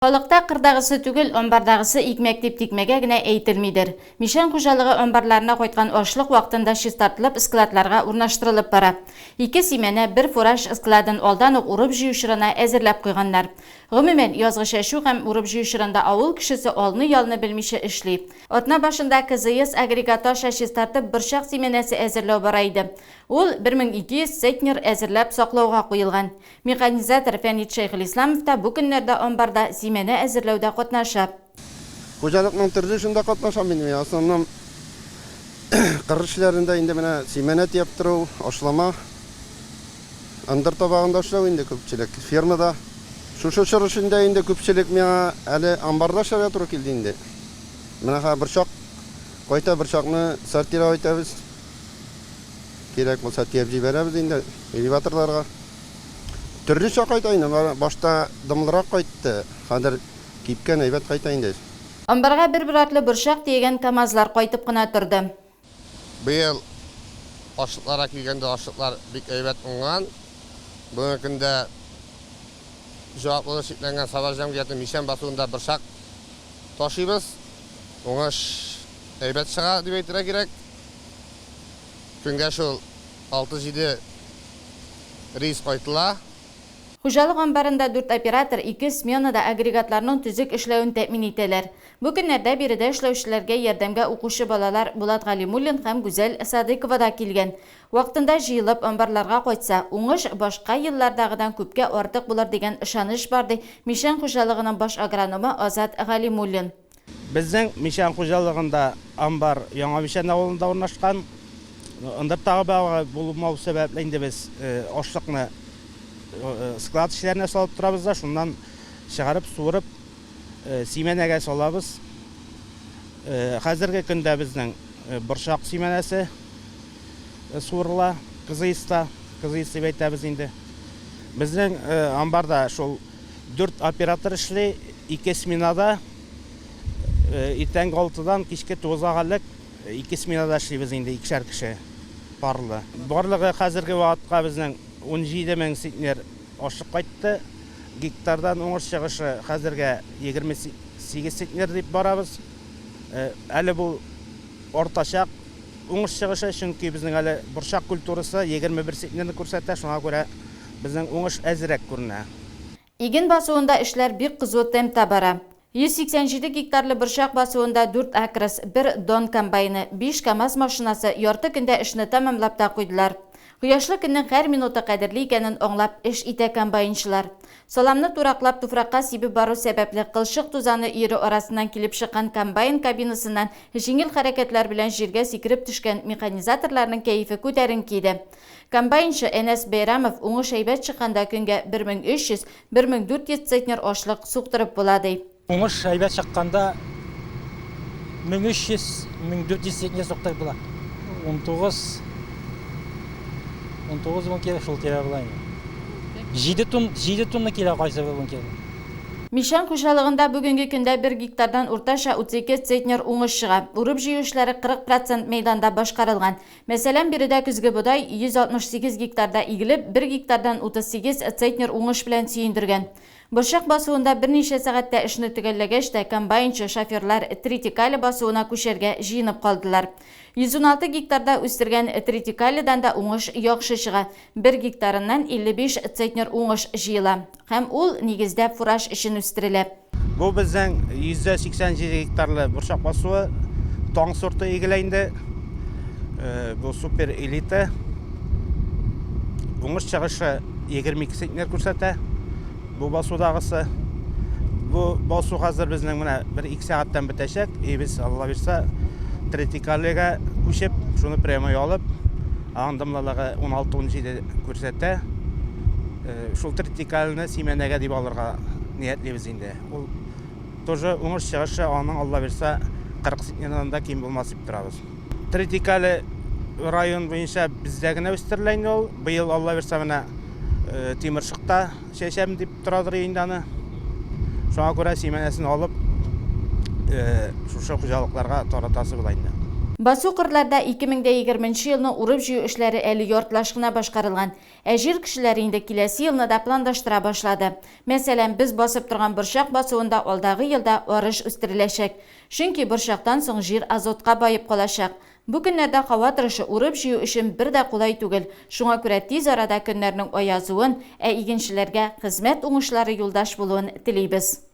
Халыкта кырдагысы түгел, омбардагысы икмәк дип тикмәгә генә әйтелмидер. Мишән хуҗалыгы омбарларына кайткан ашлык вакытында чистартылып, складларга урнаштырылып бара. Ике семене бер фураж складын алдан ук урып җыючырына әзерләп куйганнар. Гомумән, язгы чәчү һәм урып җыючырында авыл кешесе алны-ялны белмичә эшли. Атна башында КЗС агрегаты аша чистартып борчак семенәсе әзерләү бара иде. Ул 1200 центнер әзерләп саклауга куелган. Механизатор Фәнит Шәйхелисламов та бу көннәрдә омбарда семене әзерләүдә катнаша. Хуҗалыкның төрле шунда катнашам мин. Основном кыр эшләрендә инде менә семене тияптыру, ашлама, андыр табагында эшләү инде күпчелек. Фермада шушы чырышында инде күпчелек миңа әле амбарда эшләргә туры килде инде. Менә борчак кайта борчакны сортировать итәбез. Кирәк булса тиеп җибәрәбез инде элеваторларга. Төрлечә кайта инде. Башта дымлырак кайтты. Хәзер кипкән әйбәт кайта инде. Амбарга бер атлы борчак тиегән КАМАЗлар кайтып кына торды. Быел ашлыкларга килгәндә ашлыклар бик әйбәт уңган. Бүгенге көндә җаваплы шикләнгән савар җәмгыяте Мишән басуында борчак ташыйбыз. Уңыш әйбәт чыга дип әйтергә кирәк. Көнгә шул 6-7 рейс кайтыла. Хуҗалык амбарында 4 оператор 2 сменада агрегатларның төзек эшләвен тәэмин итәләр. Бу көннәрдә биредә эшләүчеләргә ярдәмгә укучы балалар Булат Галимуллин һәм Гүзәл Садыкова да килгән. Вакытында җыелып амбарларга кайтса, уңыш башка еллардагыдан күпкә артык булыр дигән ышаныч бар ди Мишән хуҗалыгының баш агрономы Азат Галимуллин. Безнең Мишән хуҗалыгында амбар Яңа Мишән авылында урнашкан. Анда тагы булмау сәбәпле инде без ашлыкны склад эшләренә салып торабыз да, шуннан чыгарып, суырып, семенәгә салабыз. Хәзерге көндә безнең борчак семенәсе суырыла, кызыйста дип әйтәбез инде. Безнең амбарда шул 4 оператор эшли, 2 сменада, иртәнге 6-дан кичке 9-га кадәр 2 сменада эшлибез инде, икешәр кеше парлы. Барлыгы хәзерге вакытка безнең 17 мең центнер ашлык кайтты. Гектардан уңыш чыгышы хәзергә 28 центнер дип барабыз. Әле бу ортачак уңыш чыгышы, чөнки безнең әле борчак культурасы 21 центнерны күрсәтә, шуңа күрә безнең уңыш әзрәк күренә. Иген басуында эшләр бик кызу темпта бара. 187 гектарлы борчак басуында 4 акрос, 1 дон комбайны, 5 КАМАЗ машинасы ярты көндә эшне тәмамлап та куйдылар. Кояшлы көннең һәр минуты кадерле икәнен аңлап эш итә комбайнчылар. Саламны тураклап туфракка сибеп бару сәбәпле кылчык тузаны ире арасыннан килеп чыккан комбайн кабинасыннан җиңел хәрәкәтләр белән җиргә сикереп төшкән механизаторларның кәефе күтәренке иде. Комбайнчы Энес Бәйрәмов уңыш әйбәт чыкканда көнгә 1300-1400 центнер ашлык суктырып була ди. Уңыш әйбәт чыкканда 1300-1400 центнер суктырып була. 19 мең келе шул тирә була. 7 тонна килә кайсы бүген килә. Мишән хуҗалыгында бүгенге көндә 1 гектардан уртача 32 центнер уңыш чыга. Урып җыю эшләре 40% мәйданда башкарылган. Мәсәлән, биредә көзге бодай 168 гектарда игелеп, 1 гектардан 38 центнер уңыш белән сөендергән. Борчак басуында берничә сәгатьтә эшне төгәлләгәч тә комбайнчы шоферлар тритикале басуына күчәргә җыенып калдылар. 116 гектарда үстергән тритикаледан да уңыш яхшы чыга. 1 гектарыннан 55 центнер уңыш җыела. Һәм ул нигездә фураж өчен үстерелә. Бу безнең 187 гектарлы борчак басуы таң сорты игелә инде. Бу супер элита. Уңыш чыгышы 22 центнер күрсәтә. Бу басудагысы. Бу басу хәзер безнең менә 1-2 сәгатьтән бетәчәк. Без Алла бирсә тритикалега күчеп, шуны прямо ялып, андымлалыгы 16-17 күрсәтә. Шул тритикалны семенәгә дип алырга ниятлебез инде. Ул тоже уңыш чыгышы аның Алла бирсә 40 центнердан да ким булмас дип торабыз. Тритикале район буенча бездә генә үстерелә инде ул. Быел Алла бирсә менә Тимершыкта чәчәм дип торадыр инде аны. Шуңа күрә семенәсен алып, шушы хуҗалыкларга таратасы була инде. Басу кырларда 2020 елны урып жию эшләре әле яртылаш-кына башкарылган. Әҗир кешеләре инде киләсе елны да планлаштыра башлады. Мәсәлән, без басып торган борчак басуында алдагы елда арыш үстереләчәк. Чөнки борчактан соң җир азотка байып калачак. Бу көннәрдә һава торышы урып җию өчен бер дә кулай түгел. Шуңа күрә тиз арада көннәрнең аязуын, игенчеләргә хезмәт уңышлары юлдаш булуын телибез.